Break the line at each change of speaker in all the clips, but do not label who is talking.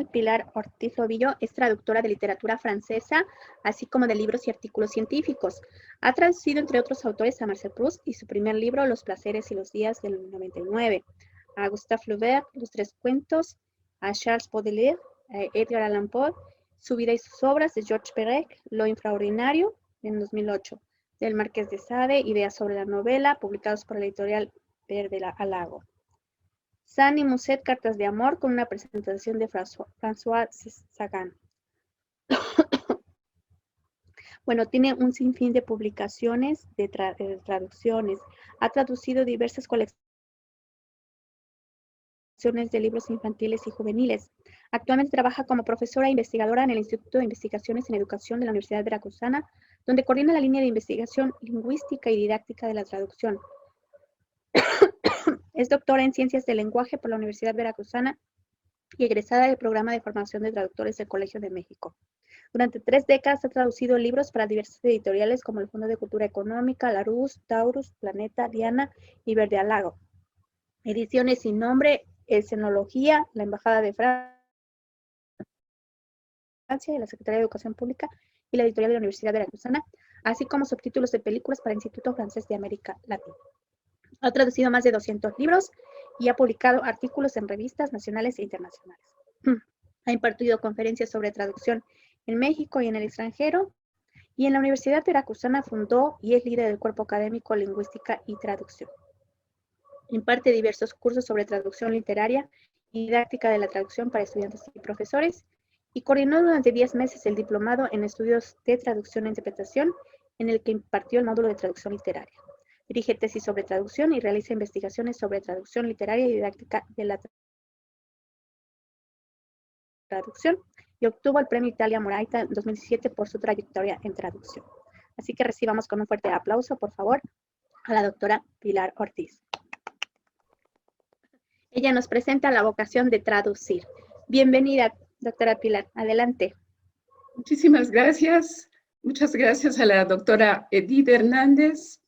especial, Pilar Ortiz Lobillo es traductora de literatura francesa, así como de libros y artículos científicos. Ha traducido, entre otros autores, a Marcel Proust y su primer libro, Los placeres y los días del 99, a Gustave Flaubert, Los tres cuentos, a Charles Baudelaire, a Edgar Allan Poe, Su vida y sus obras, de Georges Perec, Lo infraordinario, en 2008, del Marqués de Sade, Ideas sobre la novela, publicados por la editorial Verde Alago. Sand y Musset, Cartas de amor, con una presentación de François Sagan. Bueno, tiene un sinfín de publicaciones, de traducciones. Ha traducido diversas colecciones de libros infantiles y juveniles. Actualmente trabaja como profesora e investigadora en el Instituto de Investigaciones en Educación de la Universidad Veracruzana, donde coordina la línea de investigación lingüística y didáctica de la traducción. Es doctora en Ciencias del Lenguaje por la Universidad Veracruzana y egresada del Programa de Formación de Traductores del Colegio de México. Durante 3 décadas ha traducido libros para diversas editoriales como el Fondo de Cultura Económica, Larousse, Taurus, Planeta, Diana y Verde Alago. Ediciones sin nombre, Escenología, la Embajada de Francia y la Secretaría de Educación Pública y la editorial de la Universidad Veracruzana, así como subtítulos de películas para el Instituto Francés de América Latina. Ha traducido más de 200 libros y ha publicado artículos en revistas nacionales e internacionales. Ha impartido conferencias sobre traducción en México y en el extranjero, y en la Universidad Veracruzana fundó y es líder del cuerpo académico Lingüística y Traducción. Imparte diversos cursos sobre traducción literaria y didáctica de la traducción para estudiantes y profesores, y coordinó durante 10 meses el diplomado en estudios de traducción e interpretación, en el que impartió el módulo de traducción literaria. Dirige tesis sobre traducción y realiza investigaciones sobre traducción literaria y didáctica de la traducción, y obtuvo el Premio Italia Moraita en 2017 por su trayectoria en traducción. Así que recibamos con un fuerte aplauso, por favor, a la doctora Pilar Ortiz. Ella nos presenta la vocación de traducir. Bienvenida, doctora Pilar. Adelante.
Muchísimas gracias. Muchas gracias a la doctora Edith Hernández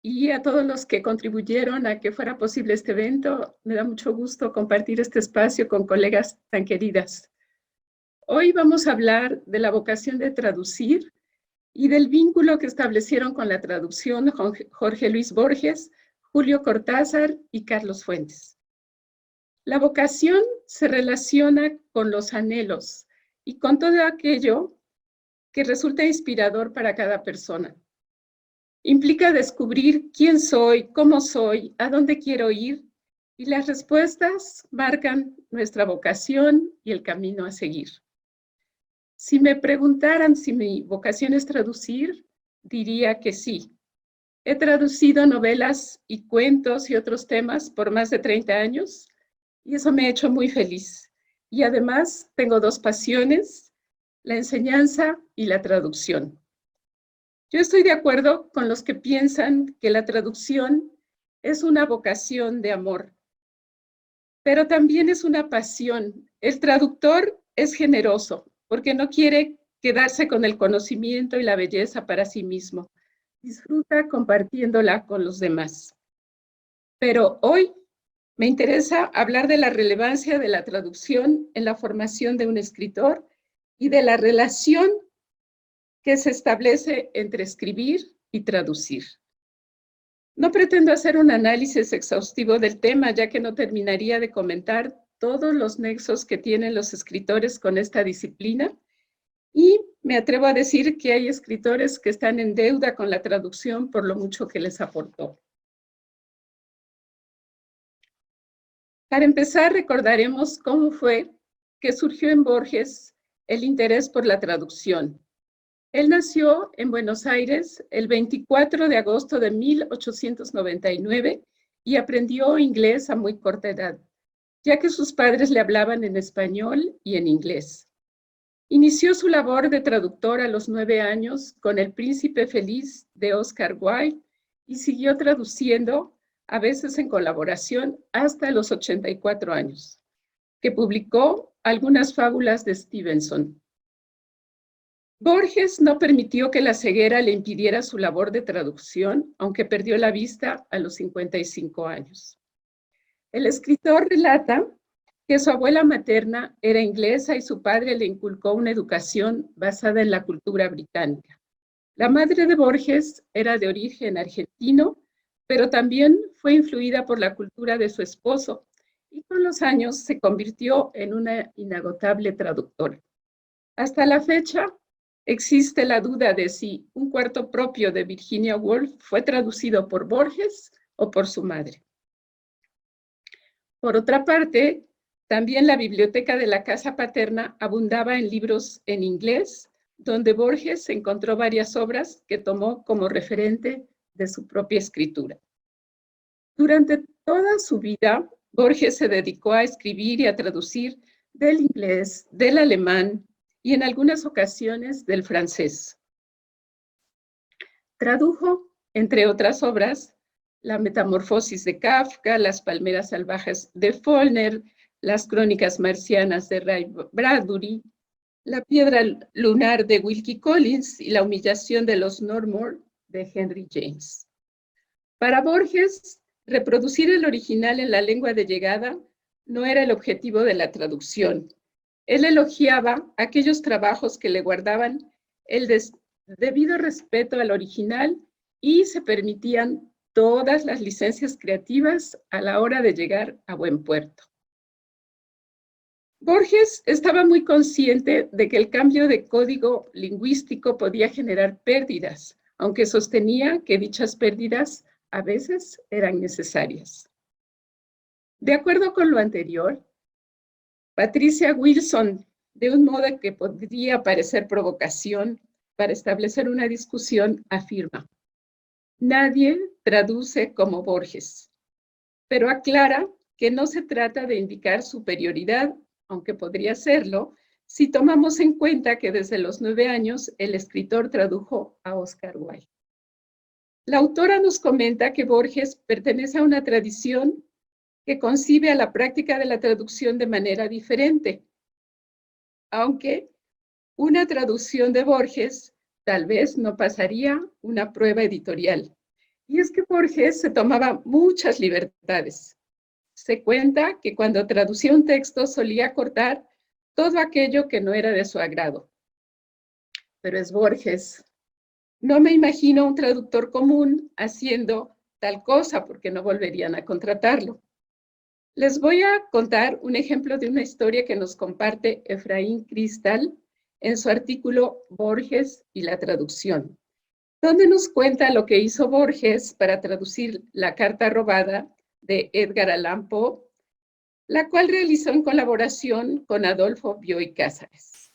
y a todos los que contribuyeron a que fuera posible este evento. Me da mucho gusto compartir este espacio con colegas tan queridas. Hoy vamos a hablar de la vocación de traducir y del vínculo que establecieron con la traducción Jorge Luis Borges, Julio Cortázar y Carlos Fuentes. La vocación se relaciona con los anhelos y con todo aquello que resulta inspirador para cada persona. Implica descubrir quién soy, cómo soy, a dónde quiero ir, y las respuestas marcan nuestra vocación y el camino a seguir. Si me preguntaran si mi vocación es traducir, diría que sí. He traducido novelas y cuentos y otros temas por más de 30 años, y eso me ha hecho muy feliz. Y además tengo 2 pasiones, la enseñanza y la traducción. Yo estoy de acuerdo con los que piensan que la traducción es una vocación de amor, pero también es una pasión. El traductor es generoso porque no quiere quedarse con el conocimiento y la belleza para sí mismo. Disfruta compartiéndola con los demás. Pero hoy me interesa hablar de la relevancia de la traducción en la formación de un escritor y de la relación que se establece entre escribir y traducir. No pretendo hacer un análisis exhaustivo del tema, ya que no terminaría de comentar todos los nexos que tienen los escritores con esta disciplina, y me atrevo a decir que hay escritores que están en deuda con la traducción por lo mucho que les aportó. Para empezar, recordaremos cómo fue que surgió en Borges el interés por la traducción. Él nació en Buenos Aires el 24 de agosto de 1899 y aprendió inglés a muy corta edad, ya que sus padres le hablaban en español y en inglés. Inició su labor de traductor a los 9 años con El Príncipe Feliz de Oscar Wilde y siguió traduciendo, a veces en colaboración, hasta los 84 años, que publicó algunas fábulas de Stevenson. Borges no permitió que la ceguera le impidiera su labor de traducción, aunque perdió la vista a los 55 años. El escritor relata que su abuela materna era inglesa y su padre le inculcó una educación basada en la cultura británica. La madre de Borges era de origen argentino, pero también fue influida por la cultura de su esposo y con los años se convirtió en una inagotable traductora. Hasta la fecha, existe la duda de si Un cuarto propio de Virginia Woolf fue traducido por Borges o por su madre. Por otra parte, también la biblioteca de la casa paterna abundaba en libros en inglés, donde Borges encontró varias obras que tomó como referente de su propia escritura. Durante toda su vida, Borges se dedicó a escribir y a traducir del inglés, del alemán y en algunas ocasiones del francés. Tradujo, entre otras obras, La Metamorfosis de Kafka, Las palmeras salvajes de Faulkner, Las crónicas marcianas de Ray Bradbury, La piedra lunar de Wilkie Collins y La humillación de los Normour de Henry James. Para Borges, reproducir el original en la lengua de llegada no era el objetivo de la traducción. Él elogiaba aquellos trabajos que le guardaban el debido respeto al original y se permitían todas las licencias creativas a la hora de llegar a buen puerto. Borges estaba muy consciente de que el cambio de código lingüístico podía generar pérdidas, aunque sostenía que dichas pérdidas a veces eran necesarias. De acuerdo con lo anterior, Patricia Wilson, de un modo que podría parecer provocación para establecer una discusión, afirma: nadie traduce como Borges, pero aclara que no se trata de indicar superioridad, aunque podría serlo, si tomamos en cuenta que desde los 9 años el escritor tradujo a Oscar Wilde. La autora nos comenta que Borges pertenece a una tradición que concibe a la práctica de la traducción de manera diferente, aunque una traducción de Borges tal vez no pasaría una prueba editorial. Y es que Borges se tomaba muchas libertades. Se cuenta que cuando traducía un texto solía cortar todo aquello que no era de su agrado. Pero es Borges. No me imagino un traductor común haciendo tal cosa porque no volverían a contratarlo. Les voy a contar un ejemplo de una historia que nos comparte Efraín Cristal en su artículo Borges y la traducción, donde nos cuenta lo que hizo Borges para traducir La carta robada de Edgar Allan Poe, la cual realizó en colaboración con Adolfo Bioy Cázares.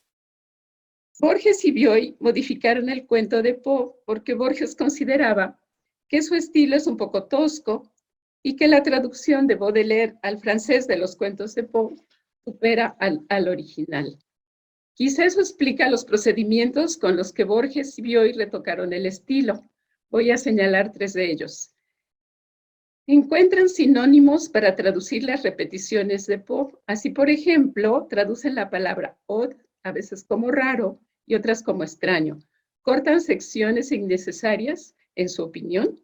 Borges y Bioy modificaron el cuento de Poe porque Borges consideraba que su estilo es un poco tosco y que la traducción de Baudelaire al francés de los cuentos de Poe supera al original. Quizá eso explica los procedimientos con los que Borges y Bioy retocaron el estilo. Voy a señalar 3 de ellos. Encuentran sinónimos para traducir las repeticiones de Poe. Así, por ejemplo, traducen la palabra odd, a veces como raro, y otras como extraño. Cortan secciones innecesarias, en su opinión,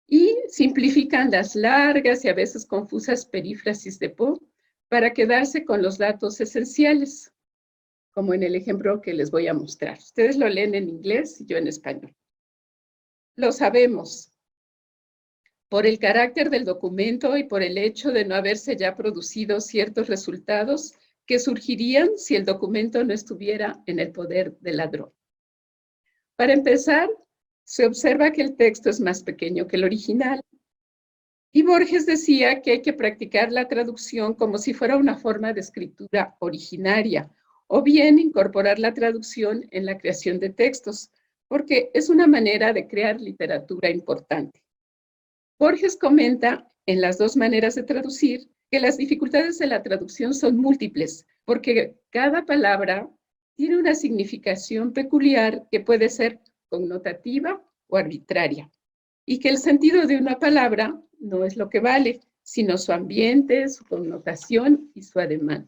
y simplifican las largas y a veces confusas perífrasis de Poe para quedarse con los datos esenciales, como en el ejemplo que les voy a mostrar. Ustedes lo leen en inglés y yo en español. Lo sabemos, por el carácter del documento y por el hecho de no haberse ya producido ciertos resultados que surgirían si el documento no estuviera en el poder del ladrón. Para empezar, se observa que el texto es más pequeño que el original. Y Borges decía que hay que practicar la traducción como si fuera una forma de escritura originaria, o bien incorporar la traducción en la creación de textos, porque es una manera de crear literatura importante. Borges comenta en las 2 maneras de traducir que las dificultades de la traducción son múltiples, porque cada palabra tiene una significación peculiar que puede ser connotativa o arbitraria, y que el sentido de una palabra no es lo que vale, sino su ambiente, su connotación y su ademán.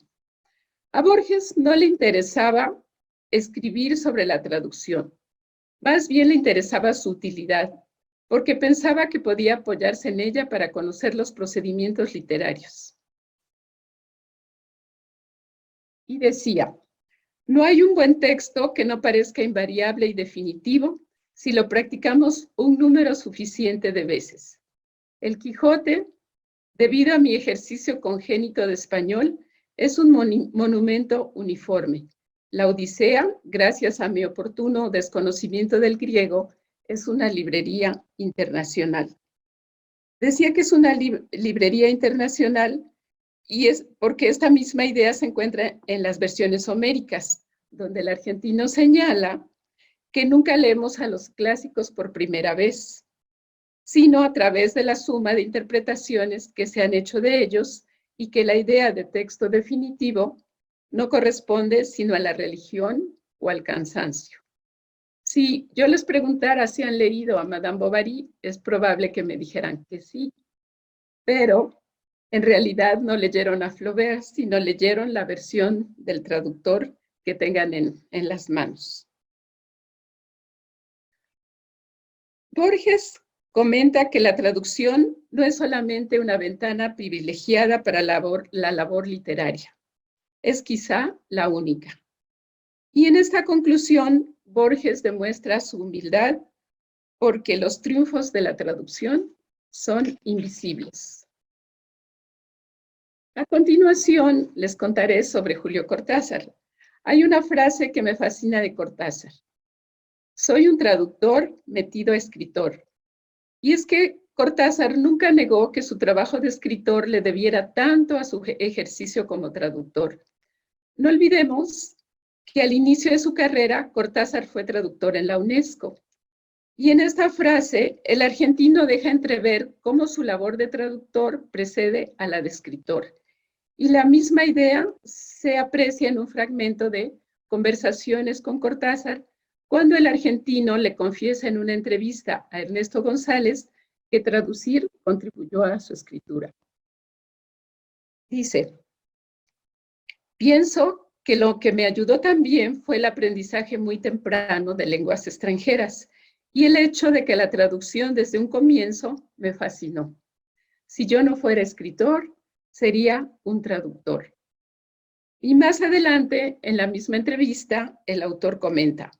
A Borges no le interesaba escribir sobre la traducción, más bien le interesaba su utilidad, porque pensaba que podía apoyarse en ella para conocer los procedimientos literarios. y decía: no hay un buen texto que no parezca invariable y definitivo si lo practicamos un número suficiente de veces. El Quijote, debido a mi ejercicio congénito de español, es un monumento uniforme. La Odisea, gracias a mi oportuno desconocimiento del griego, es una librería internacional. Decía que es una librería internacional y es porque esta misma idea se encuentra en las versiones homéricas, donde el argentino señala que nunca leemos a los clásicos por primera vez, sino a través de la suma de interpretaciones que se han hecho de ellos y que la idea de texto definitivo no corresponde sino a la religión o al cansancio. Si yo les preguntara si han leído a Madame Bovary, es probable que me dijeran que sí, pero en realidad no leyeron a Flaubert, sino leyeron la versión del traductor que tengan en las manos. Borges comenta que la traducción no es solamente una ventana privilegiada para la labor literaria, es quizá la única. Y en esta conclusión, Borges demuestra su humildad porque los triunfos de la traducción son invisibles. A continuación, les contaré sobre Julio Cortázar. Hay una frase que me fascina de Cortázar: soy un traductor metido a escritor. Y es que Cortázar nunca negó que su trabajo de escritor le debiera tanto a su ejercicio como traductor. No olvidemos que al inicio de su carrera, Cortázar fue traductor en la UNESCO. Y en esta frase, el argentino deja entrever cómo su labor de traductor precede a la de escritor. Y la misma idea se aprecia en un fragmento de Conversaciones con Cortázar, cuando el argentino le confiesa en una entrevista a Ernesto González que traducir contribuyó a su escritura. Dice: pienso que lo que me ayudó también fue el aprendizaje muy temprano de lenguas extranjeras y el hecho de que la traducción desde un comienzo me fascinó. Si yo no fuera escritor, sería un traductor. Y más adelante, en la misma entrevista, el autor comenta: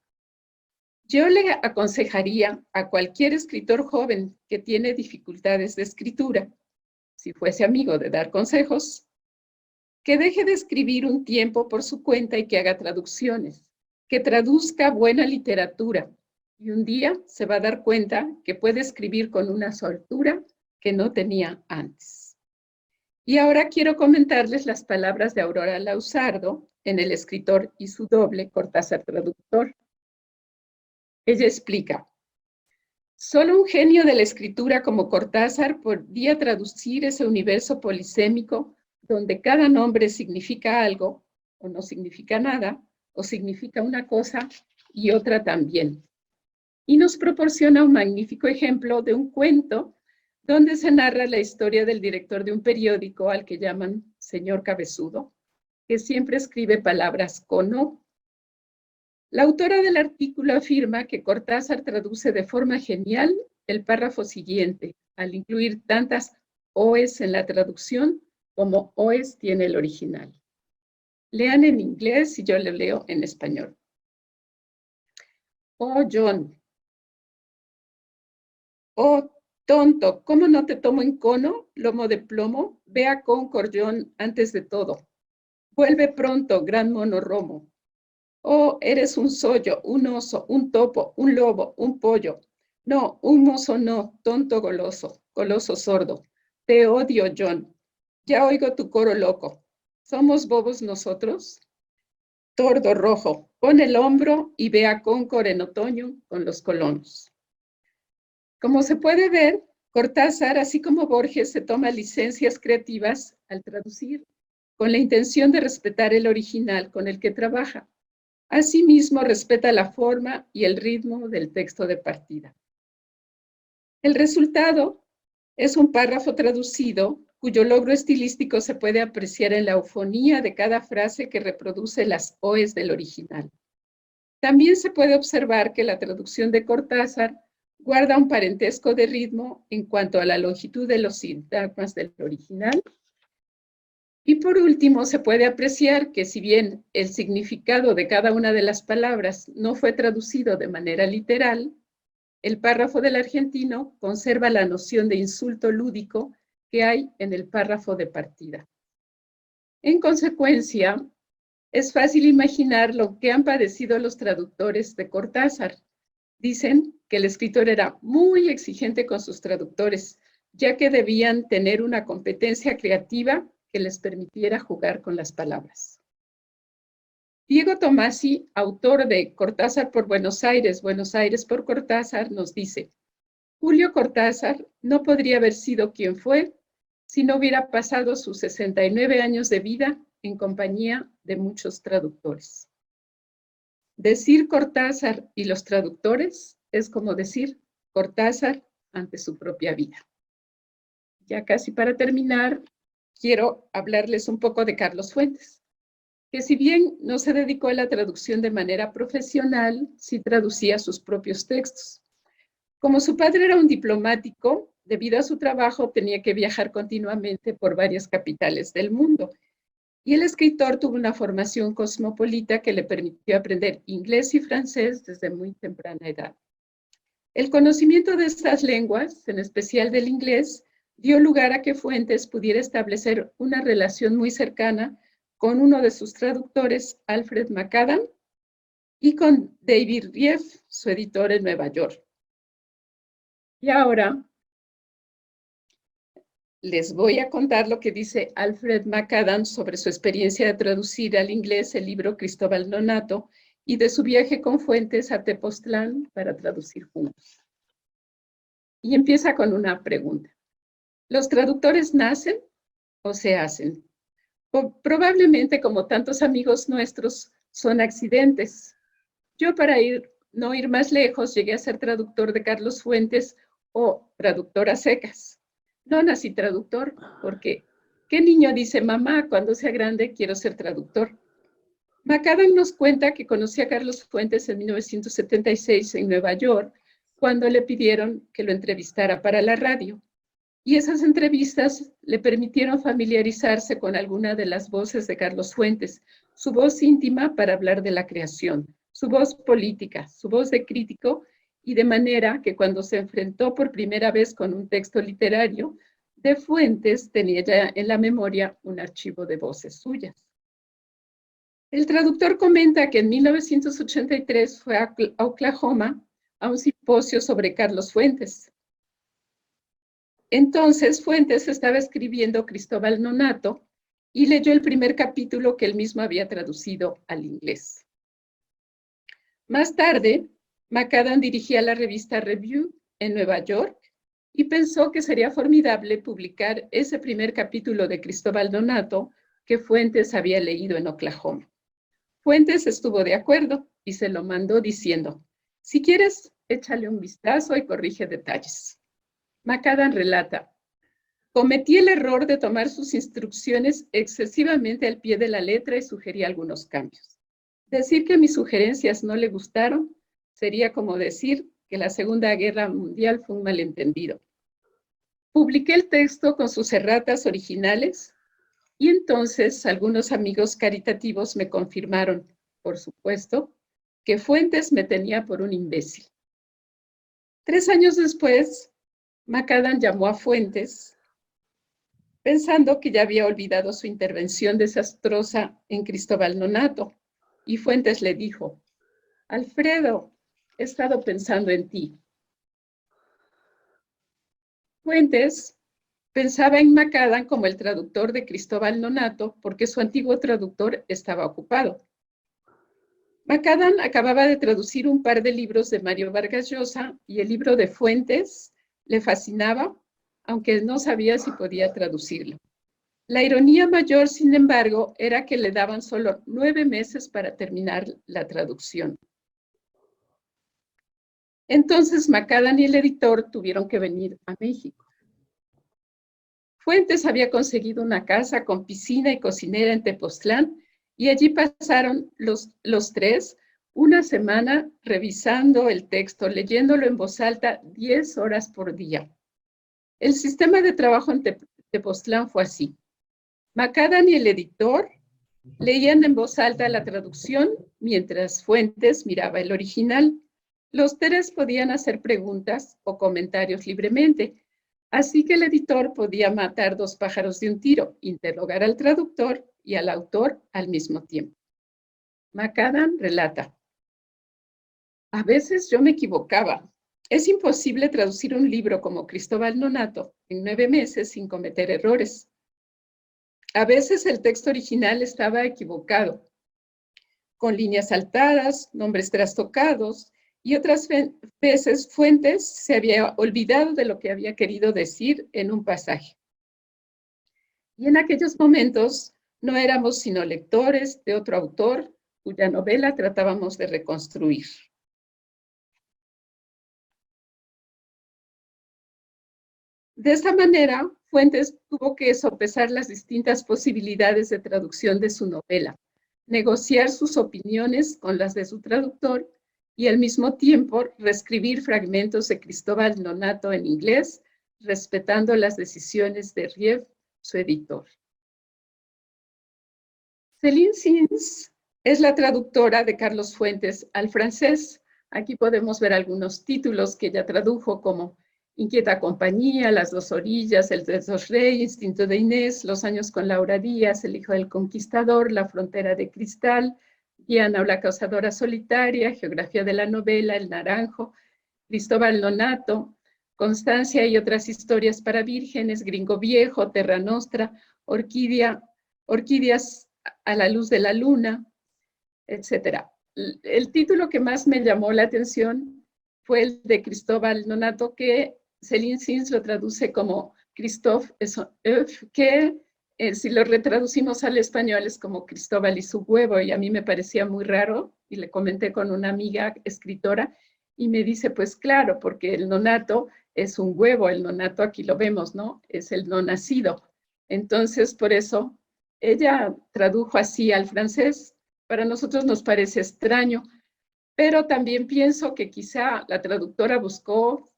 yo le aconsejaría a cualquier escritor joven que tiene dificultades de escritura, si fuese amigo de dar consejos, que deje de escribir un tiempo por su cuenta y que haga traducciones, que traduzca buena literatura, y un día se va a dar cuenta que puede escribir con una soltura que no tenía antes. Y ahora quiero comentarles las palabras de Aurora Lausardo en El escritor y su doble, Cortázar traductor. Ella explica: solo un genio de la escritura como Cortázar podía traducir ese universo polisémico donde cada nombre significa algo o no significa nada, o significa una cosa y otra también. Y nos proporciona un magnífico ejemplo de un cuento donde se narra la historia del director de un periódico al que llaman señor Cabezudo, que siempre escribe palabras con O. La autora del artículo afirma que Cortázar traduce de forma genial el párrafo siguiente, al incluir tantas OEs en la traducción como OEs tiene el original. Lean en inglés y yo le leo en español. Oh, John. Oh, tonto, ¿cómo no te tomo en cono, lomo de plomo? Ve a Concord, John, antes de todo. Vuelve pronto, gran mono romo. Oh, eres un sollo, un oso, un topo, un lobo, un pollo. No, un mozo no, tonto goloso, goloso sordo. Te odio, John. Ya oigo tu coro loco. ¿Somos bobos nosotros? Tordo rojo, pon el hombro y ve a Concord en otoño con los colonos. Como se puede ver, Cortázar, así como Borges, se toma licencias creativas al traducir, con la intención de respetar el original con el que trabaja. Asimismo, respeta la forma y el ritmo del texto de partida. El resultado es un párrafo traducido cuyo logro estilístico se puede apreciar en la eufonía de cada frase que reproduce las OEs del original. También se puede observar que la traducción de Cortázar guarda un parentesco de ritmo en cuanto a la longitud de los sintagmas del original Y por último, se puede apreciar que si bien el significado de cada una de las palabras no fue traducido de manera literal, el párrafo del argentino conserva la noción de insulto lúdico que hay en el párrafo de partida. En consecuencia, es fácil imaginar lo que han padecido los traductores de Cortázar. Dicen que el escritor era muy exigente con sus traductores, ya que debían tener una competencia creativa que les permitiera jugar con las palabras. Diego Tomasi, autor de Cortázar por Buenos Aires por Cortázar, nos dice: Julio Cortázar no podría haber sido quien fue si no hubiera pasado sus 69 años de vida en compañía de muchos traductores. Decir Cortázar y los traductores es como decir Cortázar ante su propia vida. Ya casi para terminar, quiero hablarles un poco de Carlos Fuentes, que si bien no se dedicó a la traducción de manera profesional, sí traducía sus propios textos. Como su padre era un diplomático, debido a su trabajo tenía que viajar continuamente por varias capitales del mundo. Y el escritor tuvo una formación cosmopolita que le permitió aprender inglés y francés desde muy temprana edad. El conocimiento de estas lenguas, en especial del inglés, dio lugar a que Fuentes pudiera establecer una relación muy cercana con uno de sus traductores, Alfred McAdam, y con David Rieff, su editor en Nueva York. Y ahora les voy a contar lo que dice Alfred McAdam sobre su experiencia de traducir al inglés el libro Cristóbal Nonato y de su viaje con Fuentes a Tepoztlán para traducir juntos. Y empieza con una pregunta. ¿Los traductores nacen o se hacen? Probablemente, como tantos amigos nuestros, son accidentes. Yo, para no ir más lejos, llegué a ser traductor de Carlos Fuentes o traductor a secas. No nací traductor, porque ¿qué niño dice, mamá, cuando sea grande quiero ser traductor? McAdam nos cuenta que conoció a Carlos Fuentes en 1976 en Nueva York, cuando le pidieron que lo entrevistara para la radio. Y esas entrevistas le permitieron familiarizarse con alguna de las voces de Carlos Fuentes, su voz íntima para hablar de la creación, su voz política, su voz de crítico, y de manera que cuando se enfrentó por primera vez con un texto literario, de Fuentes tenía ya en la memoria un archivo de voces suyas. El traductor comenta que en 1983 fue a Oklahoma a un simposio sobre Carlos Fuentes. Entonces Fuentes estaba escribiendo Cristóbal Nonato y leyó el primer capítulo que él mismo había traducido al inglés. Más tarde, McAdam dirigía la revista Review en Nueva York y pensó que sería formidable publicar ese primer capítulo de Cristóbal Nonato que Fuentes había leído en Oklahoma. Fuentes estuvo de acuerdo y se lo mandó diciendo: si quieres, échale un vistazo y corrige detalles. McAdam relata: cometí el error de tomar sus instrucciones excesivamente al pie de la letra y sugerí algunos cambios. Decir que mis sugerencias no le gustaron sería como decir que la Segunda Guerra Mundial fue un malentendido. Publiqué el texto con sus erratas originales y entonces algunos amigos caritativos me confirmaron, por supuesto, que Fuentes me tenía por un imbécil. 3 años después, McAdam llamó a Fuentes pensando que ya había olvidado su intervención desastrosa en Cristóbal Nonato, y Fuentes le dijo: Alfredo, he estado pensando en ti. Fuentes pensaba en McAdam como el traductor de Cristóbal Nonato porque su antiguo traductor estaba ocupado. McAdam acababa de traducir un par de libros de Mario Vargas Llosa y el libro de Fuentes le fascinaba, aunque no sabía si podía traducirlo. La ironía mayor, sin embargo, era que le daban solo 9 meses para terminar la traducción. Entonces McAdam y el editor tuvieron que venir a México. Fuentes había conseguido una casa con piscina y cocinera en Tepoztlán y allí pasaron los tres una semana revisando el texto, leyéndolo en voz alta 10 horas por día. El sistema de trabajo en Tepoztlán fue así. Macadam y el editor leían en voz alta la traducción mientras Fuentes miraba el original. Los tres podían hacer preguntas o comentarios libremente, así que el editor podía matar dos pájaros de un tiro, interrogar al traductor y al autor al mismo tiempo. Macadam relata: a veces yo me equivocaba. Es imposible traducir un libro como Cristóbal Nonato en 9 meses sin cometer errores. A veces el texto original estaba equivocado, con líneas saltadas, nombres trastocados, y otras veces Fuentes se había olvidado de lo que había querido decir en un pasaje. Y en aquellos momentos no éramos sino lectores de otro autor cuya novela tratábamos de reconstruir. De esta manera, Fuentes tuvo que sopesar las distintas posibilidades de traducción de su novela, negociar sus opiniones con las de su traductor y al mismo tiempo reescribir fragmentos de Cristóbal Nonato en inglés, respetando las decisiones de Riev, su editor. Céline Sins es la traductora de Carlos Fuentes al francés. Aquí podemos ver algunos títulos que ella tradujo, como Inquieta compañía, Las dos orillas, El de dos reyes, Instinto de Inés, Los años con Laura Díaz, El hijo del conquistador, La frontera de cristal, Diana o la causadora solitaria, Geografía de la novela, El naranjo, Cristóbal Nonato, Constancia y otras historias para vírgenes, Gringo viejo, Terra Nostra, Orquídeas a la luz de la luna, etc. El título que más me llamó la atención fue el de Cristóbal Nonato, que Céline Sins lo traduce como Christophe et son œuf, que si lo retraducimos al español es como Cristóbal y su huevo, y a mí me parecía muy raro, y le comenté con una amiga escritora, y me dice, pues claro, porque el nonato es un huevo, el nonato aquí lo vemos, ¿no? Es el no nacido. Entonces, por eso, ella tradujo así al francés. Para nosotros nos parece extraño, pero también pienso que quizá la traductora buscó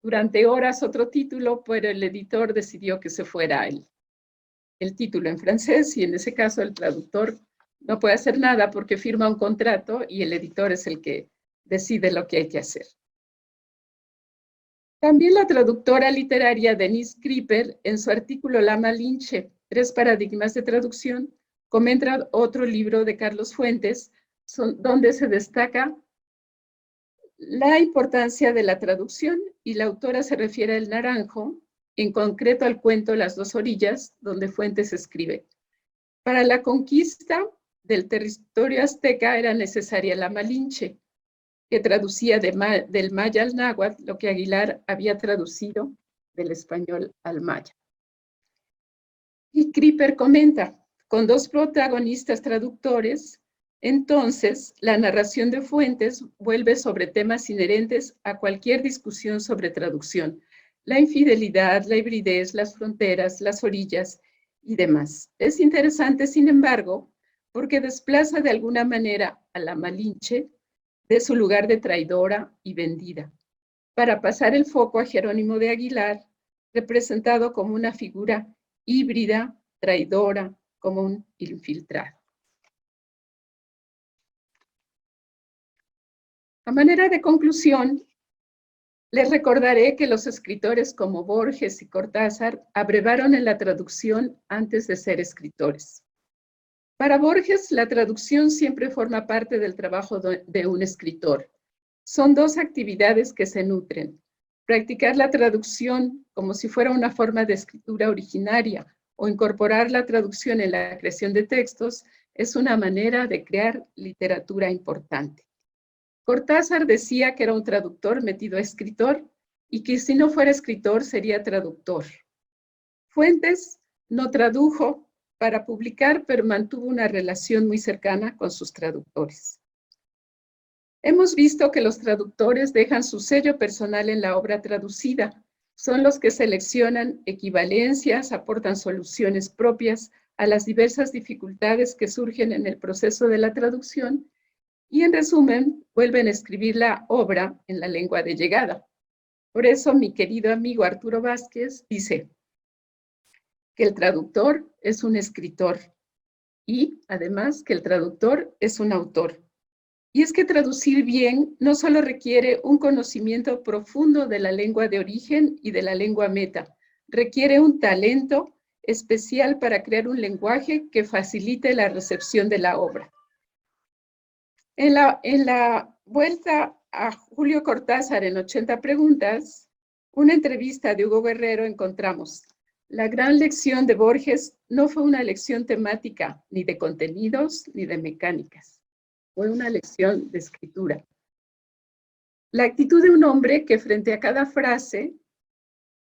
durante horas otro título, pero el editor decidió que se fuera el título en francés, y en ese caso el traductor no puede hacer nada porque firma un contrato y el editor es el que decide lo que hay que hacer. También la traductora literaria Denise Krieper, en su artículo La Malinche, 3 paradigmas de traducción, comenta otro libro de Carlos Fuentes, donde se destaca la importancia de la traducción, y la autora se refiere al naranjo, en concreto al cuento Las dos orillas, donde Fuentes escribe: para la conquista del territorio azteca era necesaria la Malinche, que traducía del maya al náhuatl lo que Aguilar había traducido del español al maya. Y Krieper comenta, con 2 protagonistas traductores, entonces la narración de Fuentes vuelve sobre temas inherentes a cualquier discusión sobre traducción: la infidelidad, la hibridez, las fronteras, las orillas y demás. Es interesante, sin embargo, porque desplaza de alguna manera a la Malinche de su lugar de traidora y vendida, para pasar el foco a Jerónimo de Aguilar, representado como una figura híbrida, traidora, como un infiltrado. A manera de conclusión, les recordaré que los escritores como Borges y Cortázar abrevaron en la traducción antes de ser escritores. Para Borges, la traducción siempre forma parte del trabajo de un escritor. Son 2 actividades que se nutren: practicar la traducción como si fuera una forma de escritura originaria, o incorporar la traducción en la creación de textos, es una manera de crear literatura importante. Cortázar decía que era un traductor metido a escritor, y que si no fuera escritor sería traductor. Fuentes no tradujo para publicar, pero mantuvo una relación muy cercana con sus traductores. Hemos visto que los traductores dejan su sello personal en la obra traducida. Son los que seleccionan equivalencias, aportan soluciones propias a las diversas dificultades que surgen en el proceso de la traducción, y en resumen, vuelven a escribir la obra en la lengua de llegada. Por eso mi querido amigo Arturo Vázquez dice: que el traductor es un escritor y, además, que el traductor es un autor. Y es que traducir bien no solo requiere un conocimiento profundo de la lengua de origen y de la lengua meta, requiere un talento especial para crear un lenguaje que facilite la recepción de la obra. En la vuelta a Julio Cortázar en 80 preguntas, una entrevista de Hugo Guerrero, encontramos: la gran lección de Borges no fue una lección temática, ni de contenidos, ni de mecánicas. Fue una lección de escritura. La actitud de un hombre que frente a cada frase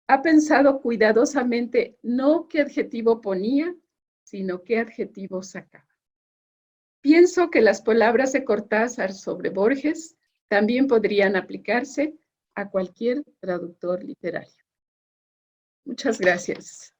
ha pensado cuidadosamente no qué adjetivo ponía, sino qué adjetivo sacaba. Pienso que las palabras de Cortázar sobre Borges también podrían aplicarse a cualquier traductor literario. Muchas gracias.